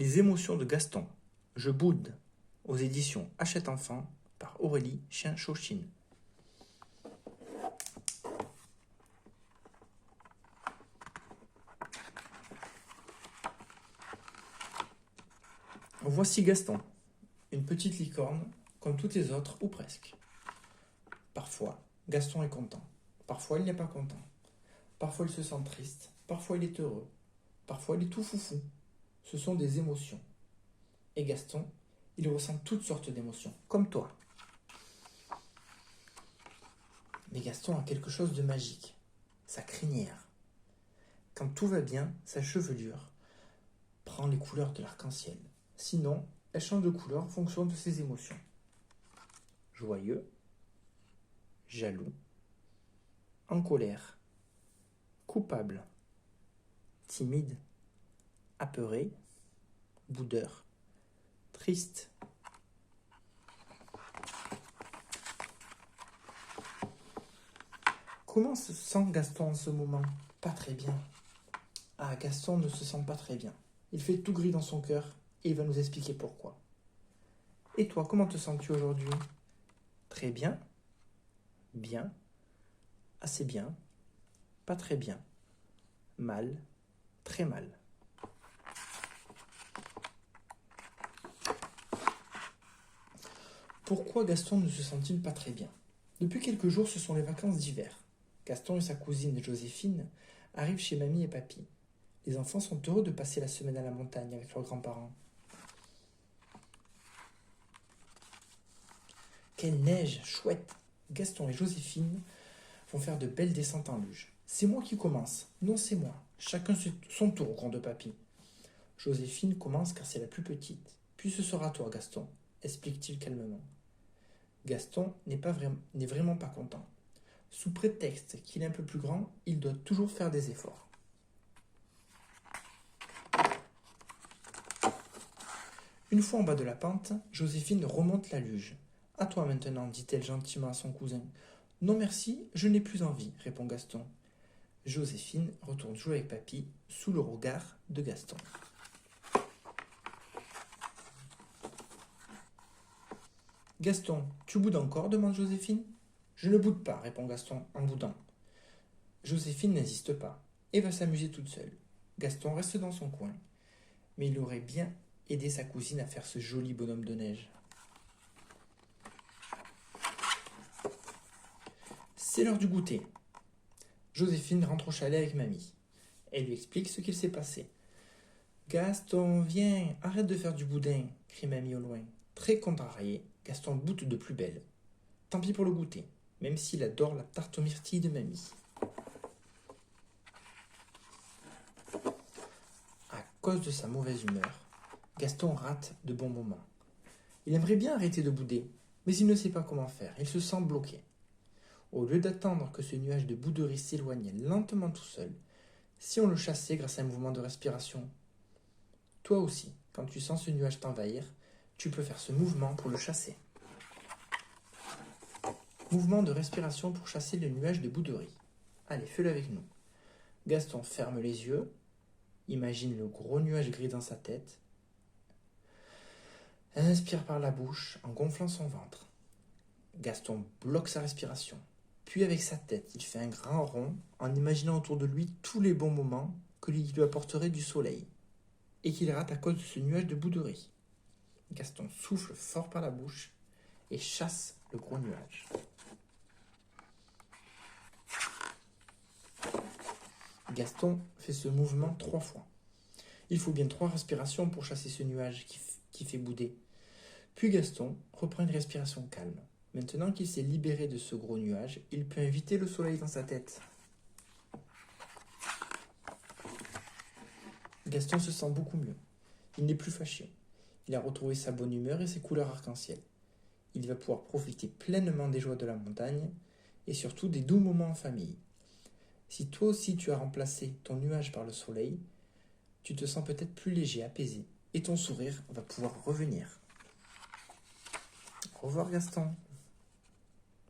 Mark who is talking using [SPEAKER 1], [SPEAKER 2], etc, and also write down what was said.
[SPEAKER 1] Les émotions de Gaston. Je boude. Aux éditions Hachette Enfant par Aurélie Chien-Chauchine. Voici Gaston, une petite licorne comme toutes les autres ou presque. Parfois, Gaston est content. Parfois, il n'est pas content. Parfois, il se sent triste. Parfois, il est heureux. Parfois, il est tout foufou. Ce sont des émotions. Et Gaston, il ressent toutes sortes d'émotions, comme toi. Mais Gaston a quelque chose de magique. Sa crinière. Quand tout va bien, sa chevelure prend les couleurs de l'arc-en-ciel. Sinon, elle change de couleur en fonction de ses émotions. Joyeux, jaloux, en colère, coupable, timide, apeuré, boudeur, triste. Comment se sent Gaston en ce moment? Pas très bien. Ah, Gaston ne se sent pas très bien. Il fait tout gris dans son cœur et il va nous expliquer pourquoi. Et toi, comment te sens-tu aujourd'hui? Très bien, bien, assez bien, pas très bien, mal, très mal. Pourquoi Gaston ne se sent-il pas très bien? Depuis quelques jours, ce sont les vacances d'hiver. Gaston et sa cousine Joséphine arrivent chez mamie et papy. Les enfants sont heureux de passer la semaine à la montagne avec leurs grands-parents. Quelle neige chouette! Gaston et Joséphine vont faire de belles descentes en luge. C'est moi qui commence. Non, c'est moi. Chacun son tour, grand de papy. Joséphine commence car c'est la plus petite. Puis ce sera toi, Gaston, explique-t-il calmement. Gaston n'est vraiment pas content. Sous prétexte qu'il est un peu plus grand, il doit toujours faire des efforts. Une fois en bas de la pente, Joséphine remonte la luge. « À toi maintenant, dit-elle gentiment à son cousin. « Non merci, je n'ai plus envie, répond Gaston. Joséphine retourne jouer avec papy sous le regard de Gaston. Gaston, tu boudes encore demande Joséphine. Je ne boude pas, répond Gaston en boudant. Joséphine n'insiste pas et va s'amuser toute seule. Gaston reste dans son coin, mais il aurait bien aidé sa cousine à faire ce joli bonhomme de neige. C'est l'heure du goûter. Joséphine rentre au chalet avec mamie. Elle lui explique ce qu'il s'est passé. Gaston, viens, arrête de faire du boudin, crie mamie au loin. Très contrarié, Gaston boude de plus belle. Tant pis pour le goûter, même s'il adore la tarte aux myrtilles de mamie. À cause de sa mauvaise humeur, Gaston rate de bons moments. Il aimerait bien arrêter de bouder, mais il ne sait pas comment faire, il se sent bloqué. Au lieu d'attendre que ce nuage de bouderie s'éloigne lentement tout seul, si on le chassait grâce à un mouvement de respiration. Toi aussi, quand tu sens ce nuage t'envahir, tu peux faire ce mouvement pour le chasser. Mouvement de respiration pour chasser le nuage de bouderie. Allez, fais-le avec nous. Gaston ferme les yeux, imagine le gros nuage gris dans sa tête. Inspire par la bouche en gonflant son ventre. Gaston bloque sa respiration. Puis avec sa tête, il fait un grand rond en imaginant autour de lui tous les bons moments que lui apporterait du soleil et qu'il rate à cause de ce nuage de bouderie. Gaston souffle fort par la bouche et chasse le gros nuage. Gaston fait ce mouvement 3 fois. Il faut bien 3 respirations pour chasser ce nuage qui fait bouder. Puis Gaston reprend une respiration calme. Maintenant qu'il s'est libéré de ce gros nuage, il peut inviter le soleil dans sa tête. Gaston se sent beaucoup mieux. Il n'est plus fâché. Il a retrouvé sa bonne humeur et ses couleurs arc-en-ciel. Il va pouvoir profiter pleinement des joies de la montagne et surtout des doux moments en famille. Si toi aussi tu as remplacé ton nuage par le soleil, tu te sens peut-être plus léger, apaisé, et ton sourire va pouvoir revenir. Au revoir Gaston.